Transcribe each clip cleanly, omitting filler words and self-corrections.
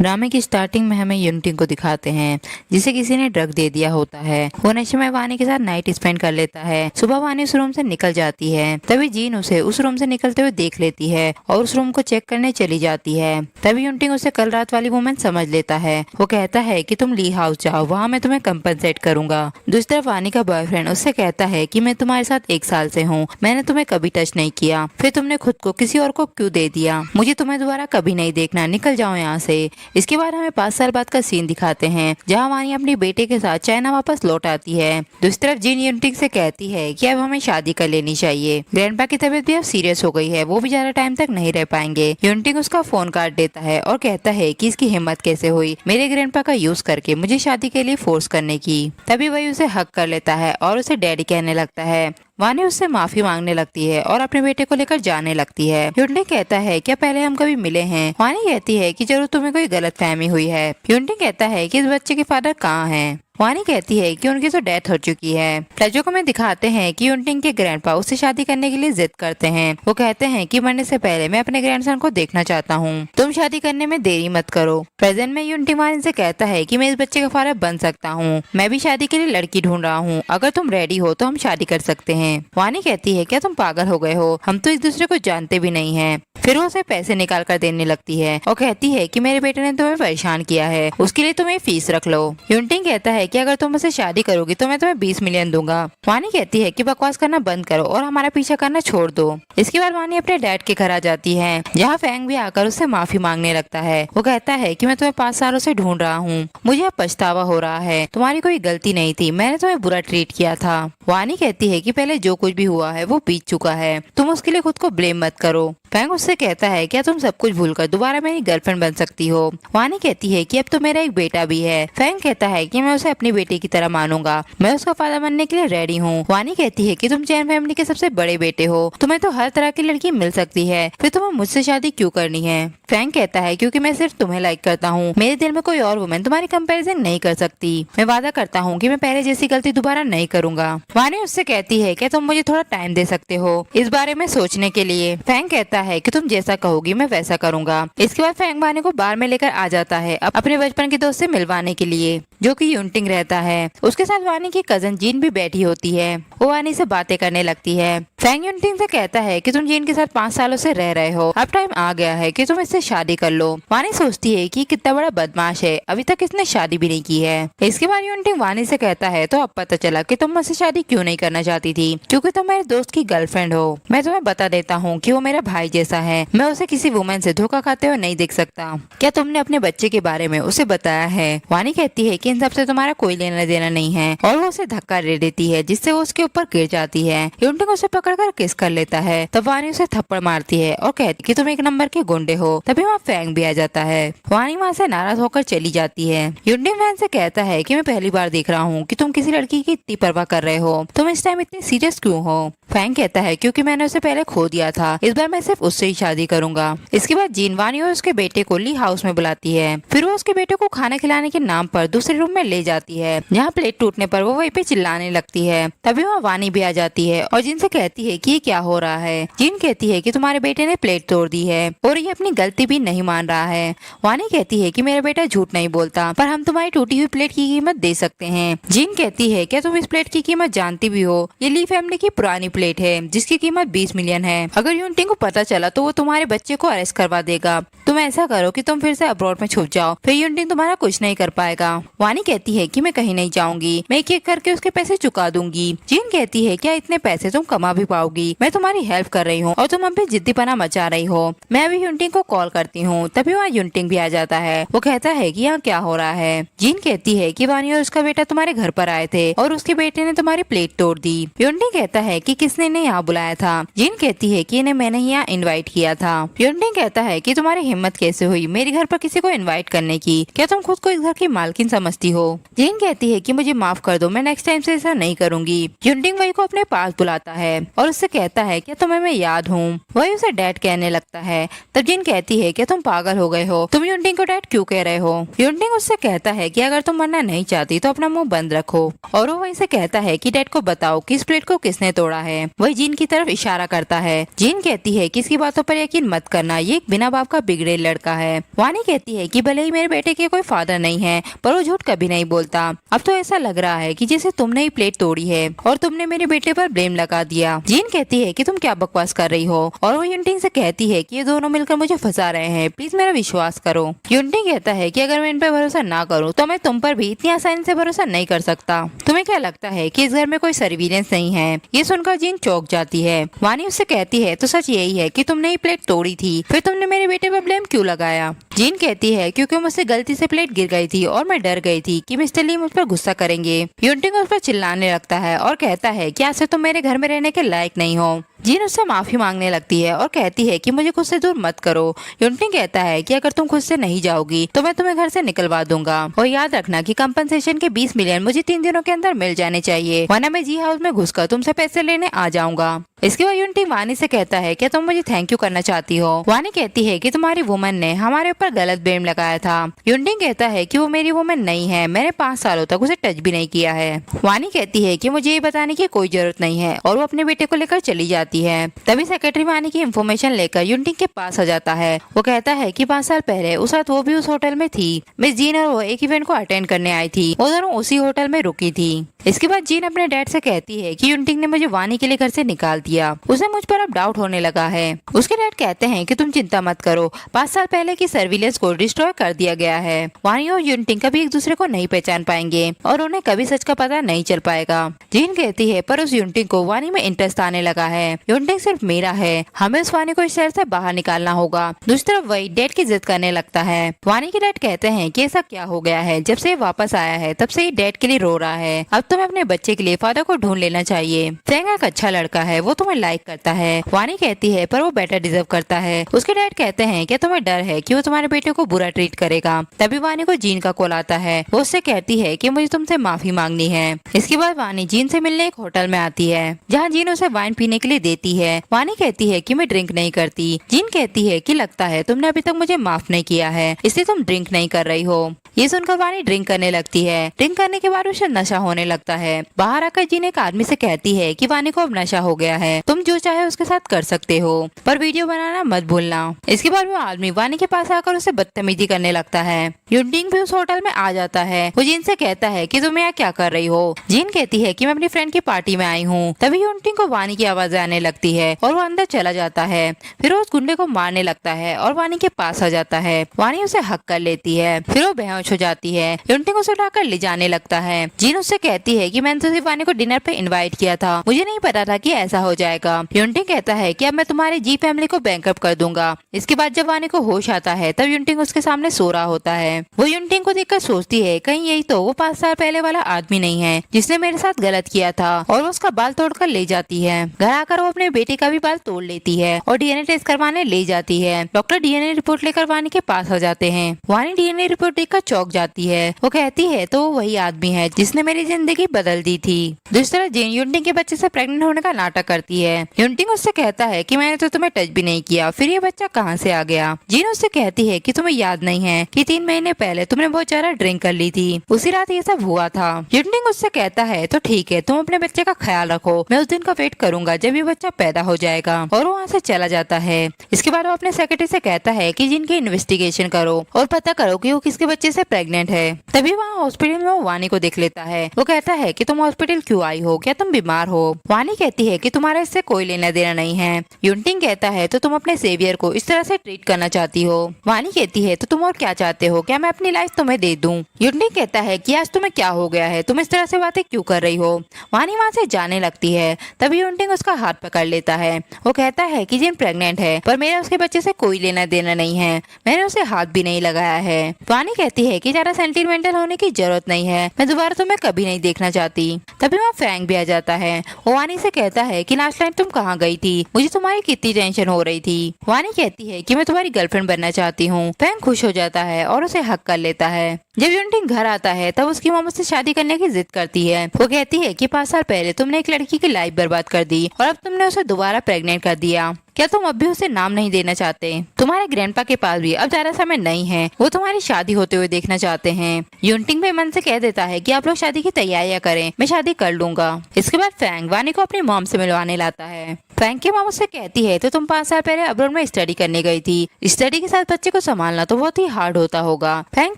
ड्रामे की स्टार्टिंग में हमें यूनटिंग को दिखाते हैं जिसे किसी ने ड्रग दे दिया होता है। वो नशे में वानी के साथ नाइट स्पेंड कर लेता है। सुबह वानी उस रूम से निकल जाती है। तभी जीन उसे उस रूम से निकलते हुए देख लेती है और उस रूम को चेक करने चली जाती है। तभी यूनटिंग उसे कल रात वाली मोमेंट समझ लेता है। वो कहता है कि तुम ली हाउस जाओ, वहाँ मैं तुम्हें कंपनसेट करूंगा। दूसरी तरफ वानी का बॉयफ्रेंड उससे कहता है कि मैं तुम्हारे साथ 1 साल से हूँ, मैंने तुम्हें कभी टच नहीं किया, फिर तुमने खुद को किसी और को क्यों दे दिया? मुझे तुम्हें दोबारा कभी नहीं देखना, निकल जाओ यहाँ से। इसके बाद हमें 5 साल बाद का सीन दिखाते हैं जहाँ वानी अपने बेटे के साथ चाइना वापस लौट आती है। दूसरी तरफ जीन यूनटिंग से कहती है कि अब हमें शादी कर लेनी चाहिए। ग्रैंडपा की तबीयत भी अब सीरियस हो गई है, वो भी ज्यादा टाइम तक नहीं रह पाएंगे। यूनटिंग उसका फोन काट देता है और कहता है कि इसकी हिम्मत कैसे हुई मेरे ग्रैंडपा का यूज करके मुझे शादी के लिए फोर्स करने की। तभी वही उसे हक कर लेता है और उसे डैडी कहने लगता है। वानी उससे माफी मांगने लगती है और अपने बेटे को लेकर जाने लगती है। यूनटिंग कहता है क्या पहले हम कभी मिले हैं? वानी कहती है कि जरूर तुम्हें कोई गलत फहमी हुई है। यूनटिंग कहता है कि इस बच्चे के फादर कहाँ हैं? वानी कहती है कि उनकी तो डेथ हो चुकी है। फ्लैशबैक में दिखाते हैं कि यूनटिंग के ग्रैंडपा उससे शादी करने के लिए जिद करते हैं। वो कहते हैं कि मरने से पहले मैं अपने ग्रैंडसन को देखना चाहता हूँ, तुम शादी करने में देरी मत करो। प्रेजेंट में यूनटिंग वानी से कहता है कि मैं इस बच्चे का फादर बन सकता हूँ, मैं भी शादी के लिए लड़की ढूंढ रहा हूँ, अगर तुम रेडी हो तो हम शादी कर सकते हैं। वानी कहती है क्या तुम पागल हो गए हो, हम तो एक दूसरे को जानते भी नहीं है। फिर वो उसे पैसे निकाल कर देने लगती है और कहती है कि मेरे बेटे ने तुम्हें परेशान किया है, उसके लिए तुम्हें फीस रख लो। यूनटिंग कहता है कि अगर तुम मुझसे शादी करोगी तो मैं तुम्हें 20 मिलियन दूंगा। वानी कहती है कि बकवास करना बंद करो और हमारा पीछा करना छोड़ दो। इसके बाद वानी अपने डैड के घर आ जाती है जहाँ फैंग भी आकर उससे माफी मांगने लगता है। वो कहता है कि मैं तुम्हें 5 सालों से ढूंढ रहा हूँ, मुझे अब पछतावा हो रहा है, तुम्हारी कोई गलती नहीं थी, मैंने तुम्हें बुरा ट्रीट किया था। वानी कहती है कि पहले जो कुछ भी हुआ है वो बीत चुका है, तुम उसके लिए खुद को ब्लेम मत करो। फैंग उससे कहता है क्या तुम सब कुछ भूलकर दोबारा मेरी गर्लफ्रेंड बन सकती हो? वानी कहती है कि अब तो मेरा एक बेटा भी है। फैंग कहता है कि मैं उसे अपनी बेटी की तरह मानूंगा, मैं उसका फादर बनने के लिए रेडी हूँ। वानी कहती है कि तुम चैन फैमिली के सबसे बड़े बेटे हो, तुम्हें तो हर तरह की लड़की मिल सकती है, फिर तुम्हें मुझसे शादी क्यों करनी है? फैंग कहता है क्योंकि मैं सिर्फ तुम्हें लाइक करता हूँ, मेरे दिल में कोई और वुमेन तुम्हारी कंपैरिजन नहीं कर सकती। मैं वादा करता हूँ कि मैं पहले जैसी गलती दोबारा नहीं करूंगा। वानी उससे कहती है कि तुम मुझे थोड़ा टाइम दे सकते हो इस बारे में सोचने के लिए। फैंग कहता है कि तुम जैसा कहोगी मैं वैसा करूंगा। इसके बाद फैंग वानी को बार में लेकर आ जाता है अपने बचपन के दोस्त से मिलवाने के लिए जो कि यूनटिंग रहता है। उसके साथ वानी की कजन जीन भी बैठी होती है। वो वानी से बातें करने लगती है। फैंग यूनटिंग से कहता है कि तुम जीन के साथ 5 सालों से रह रहे हो, अब टाइम आ गया है कि तुम इससे शादी कर लो। वानी सोचती है कि कितना बड़ा बदमाश है, अभी तक इसने शादी भी नहीं की है। इसके बाद यूनटिंग वानी से कहता है तो अब पता चला कि तुम मुझसे शादी क्यों नहीं करना चाहती थी, क्योंकि तुम मेरे दोस्त की गर्लफ्रेंड हो। मैं तुम्हें बता देता हूँ कि वो मेरा भाई जैसा है, मैं उसे किसी वुमेन से धोखा खाते हुए नहीं देख सकता। क्या तुमने अपने बच्चे के बारे में उसे बताया है? वानी कहती है कि इन सबसे तुम्हारा कोई लेना देना नहीं है और वो उसे धक्का दे देती है जिससे वो उसके ऊपर गिर जाती है। यूनटिंग उसे पकड़कर किस कर लेता है, तब वानी उसे थप्पड़ मारती है और कहती है कि तुम एक नंबर के गुंडे हो। तभी वहाँ फैंग भी आ जाता है। वानी वहाँ से नाराज होकर चली जाती है। यूनटिंग फैंग से कहता है कि मैं पहली बार देख रहा हूँ कि तुम किसी लड़की की इतनी परवाह कर रहे हो, तुम इस टाइम इतनी सीरियस क्यों हो? फैंग कहता है क्योंकि मैंने उसे पहले खो दिया था, इस बार मैं सिर्फ उससे ही शादी करूंगा। इसके बाद जीन वानी और उसके बेटे को ली हाउस में बुलाती है। फिर वो उसके बेटे को खाना खिलाने के नाम पर दूसरे रूम में ले जाती है जहाँ प्लेट टूटने पर वो वहीं पे चिल्लाने लगती है। तभी वहाँ वानी भी आ जाती है और जिन से कहती है कि ये क्या हो रहा है। जिन कहती है कि तुम्हारे बेटे ने प्लेट तोड़ दी है और ये अपनी गलती भी नहीं मान रहा है। वानी कहती है कि मेरा बेटा झूठ नहीं बोलता, पर हम तुम्हारी टूटी हुई प्लेट की कीमत दे सकते हैं। जिन कहती है क्या तुम इस प्लेट की कीमत जानती भी हो, ये ली फैमिली की पुरानी प्लेट है जिसकी कीमत 20 मिलियन है। अगर यूनटिंग को पता चला तो वो तुम्हारे बच्चे को अरेस्ट करवा देगा। तुम ऐसा करो कि तुम फिर से अब्रॉड में छुप जाओ, फिर यूनटिंग तुम्हारा कुछ नहीं कर पाएगा। वानी कहती है कि मैं कहीं नहीं जाऊंगी, मैं एक एक करके उसके पैसे चुका दूंगी। जिन कहती है क्या इतने पैसे तुम कमा भी पाओगी, मैं तुम्हारी हेल्प कर रही हूँ और तुम अभी जिद्दीपना मचा रही हो। मैं अभी यूनटिंग को कॉल करती हूँ। तभी वहाँ यूनटिंग भी आ जाता है। वो कहता है कि यहाँ क्या हो रहा है। जिन कहती है कि वानी और उसका बेटा तुम्हारे घर पर आए थे और उसके बेटे ने तुम्हारी प्लेट तोड़ दी। यूनटिंग कहता है कि किसने इन्हें यहाँ बुलाया था। जिन कहती है कि इन्हें मैंने यहाँ इन्वाइट किया था। यूनटिंग कहता है कि तुम्हारी हिम्मत कैसे हुई मेरे घर पर किसी को इन्वाइट करने की, क्या तुम खुद को इस घर की मालकिन समझ समझती हो। जीन कहती है कि मुझे माफ कर दो, मैं नेक्स्ट टाइम से ऐसा नहीं करूंगी। युनटिंग वही को अपने पास बुलाता है और उससे कहता है क्या तुम्हें मैं याद हूँ। वही उसे डैड कहने लगता है। तब जीन कहती है कि तुम पागल हो गए हो, तुम युनटिंग को डैड क्यों कह रहे हो। युनटिंग उससे कहता है कि अगर तुम मरना नहीं चाहती तो अपना मुंह बंद रखो। और वो वहीं से कहता है कि डैड को बताओ कि इस प्लेट को किसने तोड़ा है। वही जीन की तरफ इशारा करता है। जीन कहती है कि इसकी बातों पर यकीन मत करना, ये एक बिना बाप का बिगड़े लड़का है। वानी कहती है कि भले ही मेरे बेटे के कोई फादर नहीं है पर वो झूठ कभी नहीं बोलता। अब तो ऐसा लग रहा है कि जैसे तुमने ही प्लेट तोड़ी है और तुमने मेरे बेटे पर ब्लेम लगा दिया। जीन कहती है कि तुम क्या बकवास कर रही हो और वो युनटिंग से कहती है कि ये दोनों मिलकर मुझे फंसा रहे हैं, प्लीज मेरा विश्वास करो। युनटिंग कहता है कि अगर मैं इन पर भरोसा ना करूँ तो मैं तुम पर भी इतनी आसानी से भरोसा नहीं कर सकता। तुम्हें क्या लगता है कि इस घर में कोई सर्विलेंस नहीं है। ये सुनकर जीन चौंक जाती है। वानी उससे कहती है तो सच यही है कि तुमने ही प्लेट तोड़ी थी, फिर तुमने मेरे बेटे पर ब्लेम क्यों लगाया। जीन कहती है क्योंकि मुझसे गलती से प्लेट गिर गई थी और मैं डर गई थी कि मिस्टर ली मुझ पर गुस्सा करेंगे। युनटिंग उस पर चिल्लाने लगता है और कहता है कि आज से तुम मेरे घर में रहने के लायक नहीं हो। जीन उससे माफी मांगने लगती है और कहती है कि मुझे खुद से दूर मत करो। युनटिंग कहता है कि अगर तुम खुद से नहीं जाओगी तो मैं तुम्हें घर से निकलवा दूंगा और याद रखना कि कंपनसेशन के 20 मिलियन मुझे 3 दिनों के अंदर मिल जाने चाहिए, वरना मैं जी हाउस में घुसकर तुमसे पैसे लेने आ जाऊंगा। इसके बाद युनटिंग वानी से कहता है कि तुम मुझे थैंक यू करना चाहती हो। वानी कहती है कि तुम्हारी वुमन ने हमारे ऊपर गलत ब्लेम लगाया था। युनटिंग कहता है कि वो मेरी वुमन नहीं है, मैंने 5 सालों तक उसे टच भी नहीं किया है। वानी कहती है कि मुझे ये बताने की कोई जरूरत नहीं है और वो अपने बेटे को लेकर चली जाती है। तभी सेक्रेटरी वानी की इन्फॉर्मेशन लेकर युनटिंग के पास आ जाता है। वो कहता है कि 5 साल पहले उस रात वो भी उस होटल में थी। मिस जीन और वो एक इवेंट को अटेंड करने आई थी, वो दोनों उसी होटल में रुकी थी। इसके बाद जीन अपने डैड से कहती है कि युनटिंग ने मुझे वानी के लिए घर से निकाल दिया, उसे मुझ पर अब डाउट होने लगा है। उसके डैड कहते हैं कि तुम चिंता मत करो, 5 साल पहले की सर्विलेंस को डिस्ट्रॉय कर दिया गया है। वानी और युनटिंग कभी एक दूसरे को नहीं पहचान पाएंगे और उन्हें कभी सच का पता नहीं चल पाएगा। जीन कहती है पर उस युनटिंग को वानी में इंटरेस्ट आने लगा है। युनटिंग सिर्फ मेरा है, हमें उस वानी को इस शहर से बाहर निकालना होगा। दूसरी तरफ वही डैड की जिद करने लगता है। वानी के डैड कहते हैं कि ऐसा क्या हो गया है, जब से ये वापस आया है तब से ही डैड के लिए रो रहा है। अब तुम्हें अपने बच्चे के लिए फादर को ढूंढ लेना चाहिए। फेंग एक अच्छा लड़का है, वो तुम्हें लाइक करता है। वानी कहती है पर वो बेटर डिजर्व करता है। उसके डैड कहते हैं कि तुम्हें डर है कि वो तुम्हारे बेटे को बुरा ट्रीट करेगा। तभी वानी को जीन का कॉल आता है। वो उससे कहती है कि मुझे तुमसे माफी मांगनी है। इसके बाद वानी जीन से मिलने एक होटल में आती है जहाँ जीन उसे वाइन पीने के लिए देती है। वानी कहती है कि मैं ड्रिंक नहीं करती। जीन कहती है कि लगता है तुमने अभी तक मुझे माफ नहीं किया है, इसलिए तुम ड्रिंक नहीं कर रही हो। ये सुनकर वानी ड्रिंक करने लगती है। ड्रिंक करने के बाद उसे नशा होने लगता है। बाहर आकर जीन एक आदमी से कहती है कि वानी को अब नशा हो गया है, तुम जो चाहे उसके साथ कर सकते हो पर वीडियो बनाना मत भूलना। इसके बाद वो आदमी वानी के पास आकर उसे बदतमीजी करने लगता है। युनटिंग भी उस होटल में आ जाता है। वो जीन से कहता है कि तुम यहाँ क्या कर रही हो। जीन कहती है कि मैं अपनी फ्रेंड की पार्टी में आई हूँ। तभी युनटिंग को वानी की आवाज आने लगती है और वो अंदर चला जाता है। फिर वो उस गुंडे को मारने लगता है और वानी के पास आ जाता है। वानी उसे हक कर लेती है, फिर वो बेहोश हो जाती है। युनटिंग उसे उठाकर ले जाने लगता है। जीन उससे कहती है कि मैंने तो सिर्फ वानी को डिनर पे इनवाइट किया था, मुझे नहीं पता था कि ऐसा हो जाएगा। युनटिंग कहता है कि अब मैं तुम्हारी जी फैमिली को बैंकरप्ट कर दूंगा। इसके बाद जब वानी को होश आता है तब युनटिंग उसके सामने सो रहा होता है। वो युनटिंग को देखकर सोचती है कहीं यही तो वो 5 साल पहले वाला आदमी नहीं है जिसने मेरे साथ गलत किया था, और वो उसका बाल तोड़कर ले जाती है। घर आकर वो अपने बेटे का भी बाल तोड़ लेती है और डीएनए टेस्ट करवाने ले जाती है। डॉक्टर डीएनए रिपोर्ट लेकर वानी के पास आ जाते हैं। वानी डीएनए रिपोर्ट देखकर चौंक जाती है। वो कहती है तो वो वही आदमी है जिसने मेरी जिंदगी बदल दी थी। दूसरी तरफ जीन युनटिंग के बच्चे से प्रेग्नेंट होने का नाटक करती है। युनटिंग उससे कहता है कि मैंने तो तुम्हें टच भी नहीं किया, फिर ये बच्चा कहाँ से आ गया। जीन उससे कहती है कि तुम्हें याद नहीं है कि 3 महीने पहले तुमने बहुत ज्यादा ड्रिंक कर ली थी, उसी रात ये सब हुआ था। युनटिंग उससे कहता है तो ठीक है, तुम अपने बच्चे का ख्याल रखो, मैं उस दिन का वेट करूंगा जब ये बच्चा पैदा हो जाएगा। और वो वहाँ से चला जाता है। इसके बाद वो अपने सेक्रेटरी से कहता है कि जिन की इन्वेस्टिगेशन करो और पता करो कि वो किसके बच्चे से प्रेग्नेंट है। तभी वहाँ हॉस्पिटल में वो वानी को देख लेता है। वो कहता है कि तुम हॉस्पिटल क्यों आई हो, क्या तुम बीमार हो। वानी कहती है कि तुम्हारा इससे कोई लेना देना नहीं है। युनटिंग कहता है तो तुम अपने सेवियर को इस तरह से ट्रीट करना चाहती हो। वानी कहती है तो तुम और क्या चाहते हो, क्या मैं अपनी लाइफ तुम्हें दे दूं। युनटिंग कहता है कि आज तुम्हें क्या हो गया है, तुम इस तरह से बातें क्यों कर रही हो। वानी वहाँ से जाने लगती है। तभी युनटिंग उसका हाथ पकड़ लेता है। वो कहता है कि जिन प्रेग्नेंट है पर मेरा उसके बच्चे से कोई लेना देना नहीं है, मैंने उसे हाथ भी नहीं लगाया है। वानी कहती है है कि ज्यादा सेंटिमेंटल होने की जरूरत नहीं है, मैं दोबारा तुम्हें कभी नहीं देखना चाहती। तभी वहाँ फ्रैंक भी आ जाता है। वो वानी से कहता है कि लास्ट टाइम तुम कहाँ गई थी, मुझे तुम्हारी कितनी टेंशन हो रही थी। वानी कहती है कि मैं तुम्हारी गर्लफ्रेंड बनना चाहती हूँ। फ्रैंक खुश हो जाता है और उसे हक कर लेता है। जब यूनटिंग घर आता है तब उसकी मॉम उससे शादी करने की जिद करती है। वो कहती है कि 5 साल पहले तुमने एक लड़की की लाइफ बर्बाद कर दी और अब तुमने उसे दोबारा प्रेग्नेंट कर दिया। क्या तुम अब भी उसे नाम नहीं देना चाहते? तुम्हारे ग्रैंडपा के पास भी अब ज्यादा समय नहीं है, वो तुम्हारी शादी होते हुए देखना चाहते हैं। यूनटिंग भी मन से कह देता है कि आप लोग शादी की तैयारियां करें, मैं शादी कर लूंगा। इसके बाद फ्रैंक वानी को अपनी मॉम से मिलवाने लाता है। फ्रैंक की मॉम उससे कहती है तो तुम 5 साल पहले अब्रॉड में स्टडी करने गई थी, स्टडी के साथ बच्चे को संभालना तो बहुत ही हार्ड होता होगा। फ्रैंक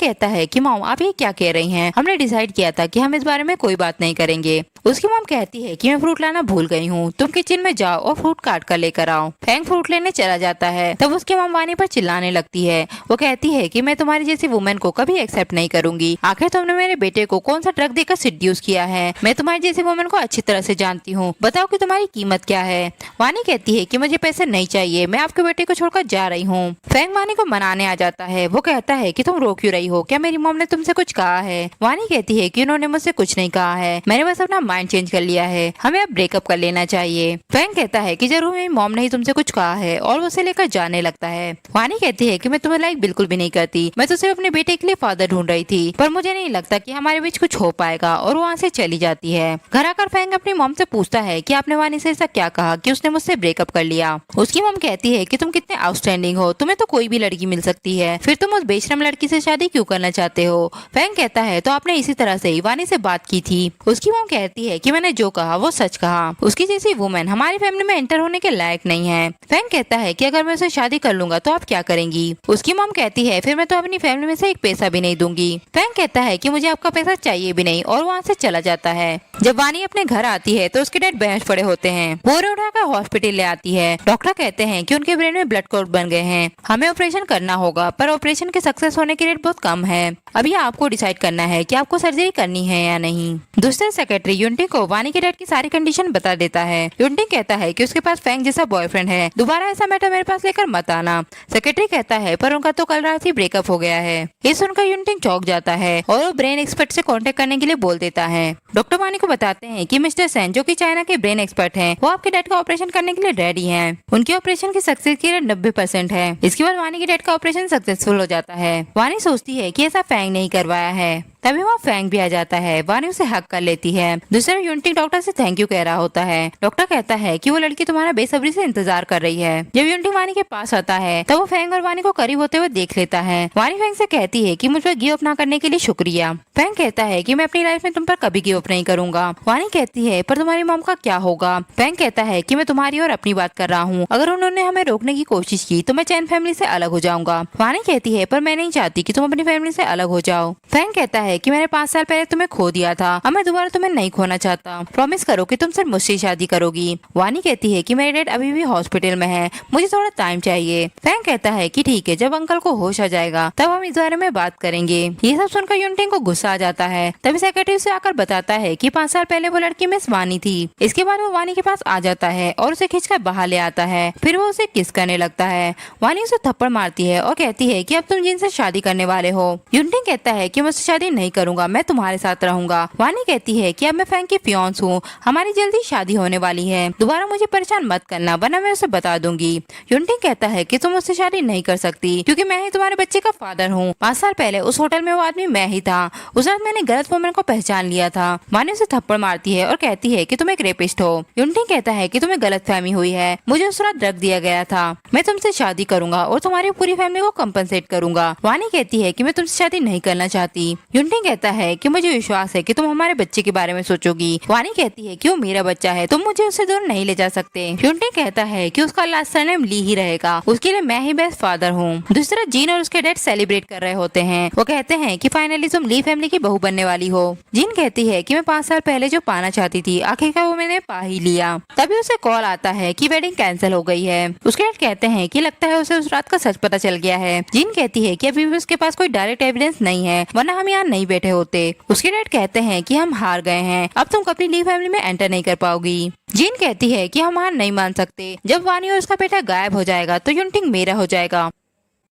कहता है कि मॉम आप ये क्या कह रही हैं, हमने डिसाइड किया था कि हम इस बारे में कोई बात नहीं करेंगे। उसकी मॉम कहती है कि मैं फ्रूट लाना भूल गई हूँ, तुम किचन में जाओ और फ्रूट काट कर लेकर आओ। फ्रैंक फ्रूट लेने चला जाता है। तब उसकी मॉम वानी पर चिल्लाने लगती है। वो कहती है कि मैं तुम्हारी जैसी वुमेन को कभी एक्सेप्ट नहीं करूंगी। आखिर तुमने मेरे बेटे को कौन सा ड्रग देकर सिड्यूस किया है? मैं तुम्हारी जैसी वुमेन को अच्छी तरह से जानती हूँ, बताओ कि तुम्हारी कीमत क्या है? वानी कहती है कि मुझे पैसे नहीं चाहिए, मैं आपके बेटे को छोड़कर जा रही हूँ। फ्रैंक वानी को मनाने आ जाता है। वो कहता है कि तुम रो क्यों रही हो, क्या मेरी मॉम ने तुमसे कुछ कहा है? वानी कहती है कि उन्होंने मुझसे कुछ नहीं कहा है, मैंने बस अपना माइंड चेंज कर लिया है, हमें अब ब्रेकअप कर लेना चाहिए। फ्रैंक कहता है कि जरूर मेरी मॉम ने ही तुमसे कुछ कहा है और वो उसे लेकर जाने लगता है। वानी कहती है कि मैं तुम्हें लाइक बिल्कुल भी नहीं करती, मैं तो सिर्फ अपने बेटे के लिए फादर ढूंढ रही थी, पर मुझे नहीं लगता कि हमारे बीच कुछ हो पाएगा, और वहाँ से चली जाती है। घर आकर फ्रैंक अपनी मॉम से पूछता है कि आपने वानी से ऐसा क्या कहा कि उसने मुझसे ब्रेकअप कर लिया। उसकी मॉम कहती है कि तुम कितने आउटस्टैंडिंग हो, तुम्हें तो कोई भी लड़की मिल सकती है, फिर तुम उस बेशरम लड़की से शादी क्यों करना चाहते हो? फ्रैंक कहता है तो आपने इसी तरह से वानी से बात की थी। उसकी मॉम कहती है कि मैंने जो कहा वो सच कहा, उसकी जैसी वुमेन हमारी फैमिली में एंटर होने के लायक नहीं है। फ्रैंक कहता है कि अगर मैं उसे शादी कर लूंगा तो आप क्या करेंगी? उसकी मॉम कहती है फिर मैं तो अपनी फैमिली में से एक पैसा भी नहीं दूंगी। फ्रैंक कहता है कि मुझे आपका पैसा चाहिए भी नहीं, और वहाँ से चला जाता है। जब वानी अपने घर आती है तो उसके डैड बेहोश पड़े होते हैं। वो उन्हें उठाकर हॉस्पिटल ले आती है। डॉक्टर कहते हैं कि उनके ब्रेन में ब्लड क्लॉट बन गए हैं, हमें ऑपरेशन करना होगा, पर ऑपरेशन के सक्सेस होने की रेट बहुत कम है। अभी आपको डिसाइड करना है कि आपको सर्जरी करनी है या नहीं। दूसरे सेक्रेटरी यूनटिंग को वानी के डैड की सारी कंडीशन बता देता है। यूनटिंग कहता है कि उसके पास फ्रैंक जैसा बॉयफ्रेंड है, दोबारा ऐसा मैटर मेरे पास लेकर मत आना। सेक्रेटरी कहता है पर उनका तो कल रात ही ब्रेकअप हो गया है। ये सुनकर यूनटिंग चौंक जाता है और वो ब्रेन एक्सपर्ट से कांटेक्ट करने के लिए बोल देता है। डॉक्टर वानी को बताते हैं कि मिस्टर सेन जो कि चाइना के ब्रेन एक्सपर्ट हैं, वो आपके डैड का ऑपरेशन करने के लिए रेडी हैं। उनके ऑपरेशन की सक्सेस की रेट 90% है। इसके बाद वानी के डैड का ऑपरेशन सक्सेसफुल हो जाता है। वानी सोचती है कि ऐसा फ्रैंक नहीं करवाया है। तभी वहाँ फ्रैंक भी आ जाता है। वानी उसे हक कर लेती है। दूसरा यूनटिंग डॉक्टर से थैंक यू कह रहा होता है। डॉक्टर कहता है कि वो लड़की तुम्हारा बेसब्री से इंतजार कर रही है। जब यूनटिंग वानी के पास आता है तब वो फ्रैंक और वानी को करीब होते हुए देख लेता है। वानी फ्रैंक से कहती है कि मुझ पर गिव अप ना करने के लिए शुक्रिया। फ्रैंक कहता है कि मैं अपनी लाइफ में तुम पर कभी गिव अप नहीं करूंगा। वानी कहती है पर तुम्हारी मॉम का क्या होगा? फ्रैंक कहता है कि मैं तुम्हारी और अपनी बात कर रहा हूँ, अगर उन्होंने हमें रोकने की कोशिश की तो मैं चैन फैमिली से अलग हो जाऊंगा। वानी कहती है पर मैं नहीं चाहती कि तुम अपनी फैमिली से अलग हो जाओ। फ्रैंक कहता है कि मैंने 5 साल पहले तुम्हें खो दिया था, अब मैं दोबारा तुम्हें नहीं खोना चाहता, प्रॉमिस करो कि तुम सिर्फ मुझसे शादी करोगी। वानी कहती है कि मेरे डैड अभी भी हॉस्पिटल में है, मुझे थोड़ा टाइम चाहिए। फ्रैंक कहता है कि ठीक है, जब अंकल को होश आ जाएगा तब हम इस बारे में बात करेंगे। ये सब सुनकर यूनटिंग को गुस्सा आ जाता है। तभी सेक्रेटरी से आकर बताता है कि 5 साल पहले वो लड़की मिस वानी थी। इसके बाद वो वानी के पास आ जाता है और उसे खींचकर बाहर ले आता है। फिर वो उसे किस करने लगता है। वानी उसे थप्पड़ मारती है और कहती है कि अब तुम जिनसे शादी करने वाले हो। यूनटिंग कहता है कि मुझसे शादी नहीं करूंगा, मैं तुम्हारे साथ रहूंगा। वानी कहती है कि अब मैं फ्रैंक की फियांस हूँ, हमारी जल्दी शादी होने वाली है, दोबारा मुझे परेशान मत करना वरना मैं उसे बता दूंगी। यूनटिंग कहता है कि तुम उससे शादी नहीं कर सकती क्योंकि मैं ही तुम्हारे बच्चे का फादर हूँ। 5 साल पहले उस होटल में वो आदमी मैं ही था, उस रात मैंने गलत वुमन को पहचान लिया था। वानी उसे थप्पड़ मारती है और कहती है कि तुम एक रेपिस्ट हो। यूनटिंग कहता है कि तुम्हें गलतफहमी हुई है, मुझे उस रात ड्रग दिया गया था, मैं तुमसे शादी करूंगा और तुम्हारी पूरी फैमिली को कंपनसेट करूंगा। वानी कहती है कि मैं तुमसे शादी नहीं करना चाहती। यूनटिंग कहता है कि मुझे विश्वास है कि तुम हमारे बच्चे के बारे में सोचोगी। वानी कहती है कि वो मेरा बच्चा है, तुम मुझे उससे दूर नहीं ले जा सकते। यूनटिंग कहता है कि उसका लास्ट सरनेम ली ही रहेगा, उसके लिए मैं ही बेस्ट फादर हूँ। दूसरा जीन और उसके डैड सेलिब्रेट कर रहे होते हैं। वो कहते हैं कि फाइनली तुम ली फैमिली की बहू बनने वाली हो। जीन कहती है कि मैं 5 साल पहले जो पाना चाहती थी आखिरकार वो मैंने पा ही लिया। तभी उसे कॉल आता है कि वेडिंग कैंसिल हो गई है। उसके डैड कहते हैं कि लगता है उसे उस रात का सच पता चल गया है। जीन कहती है कि अभी भी उसके पास कोई डायरेक्ट एविडेंस नहीं है, वरना हम यहाँ नहीं बैठे होते। उसके डैड कहते हैं कि हम हार गए हैं, अब तुम अपनी ली फैमिली में एंटर नहीं कर पाओगी। जीन कहती है कि हम हार नहीं मान सकते, जब वानी और उसका बेटा गायब हो जाएगा तो यूनटिंग मेरा हो जाएगा।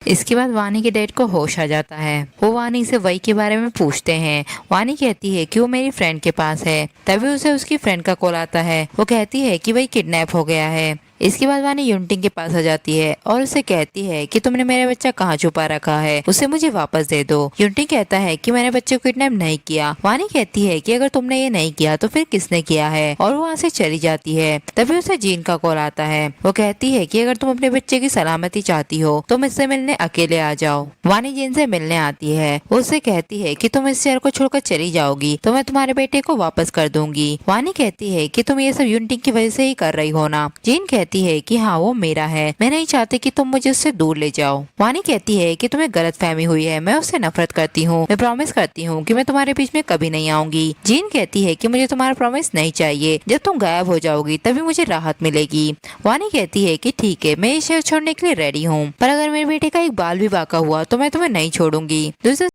इसके बाद वानी के डैड को होश आ जाता है। वो वानी से वही के बारे में पूछते हैं। वानी कहती है कि वो मेरी फ्रेंड के पास है। तभी उसे उसकी फ्रेंड का कॉल आता है। वो कहती है कि वही किडनैप हो गया है। इसके बाद वानी युनटिंग के पास आ जाती है और उसे कहती है कि तुमने मेरा बच्चा कहाँ छुपा रखा है, उसे मुझे वापस दे दो। युनटिंग कहता है कि मैंने बच्चे को किडनैप नहीं किया। वानी कहती है कि अगर तुमने ये नहीं किया तो फिर किसने किया है, और वो वहाँ से चली जाती है। तभी उसे जीन का कॉल आता है। वो कहती है कि अगर तुम अपने बच्चे की सलामती चाहती हो तो मुझसे मिलने अकेले आ जाओ। वानी जीन से मिलने आती है। वो उससे कहती है कि तुम इस शहर को छोड़कर चली जाओगी तो मैं तुम्हारे बेटे को वापस कर दूंगी। वानी कहती है कि तुम ये सब युनटिंग की वजह से ही कर रही हो ना। जीन कहती है कि हाँ वो मेरा है, मैं नहीं चाहती कि तुम मुझे उससे दूर ले जाओ। वानी कहती है कि तुम्हें गलतफहमी हुई है, मैं उससे नफरत करती हूँ। मैं प्रॉमिस करती हूँ कि मैं तुम्हारे बीच में कभी नहीं आऊंगी। जीन कहती है कि मुझे तुम्हारा प्रॉमिस नहीं चाहिए, जब तुम गायब हो जाओगी तभी मुझे राहत मिलेगी। वानी कहती है कि ठीक है, मैं ये शहर छोड़ने के लिए रेडी हूँ, पर अगर मेरे बेटे का एक बाल भी बाका हुआ तो मैं तुम्हें नहीं छोड़ूंगी। दूसरे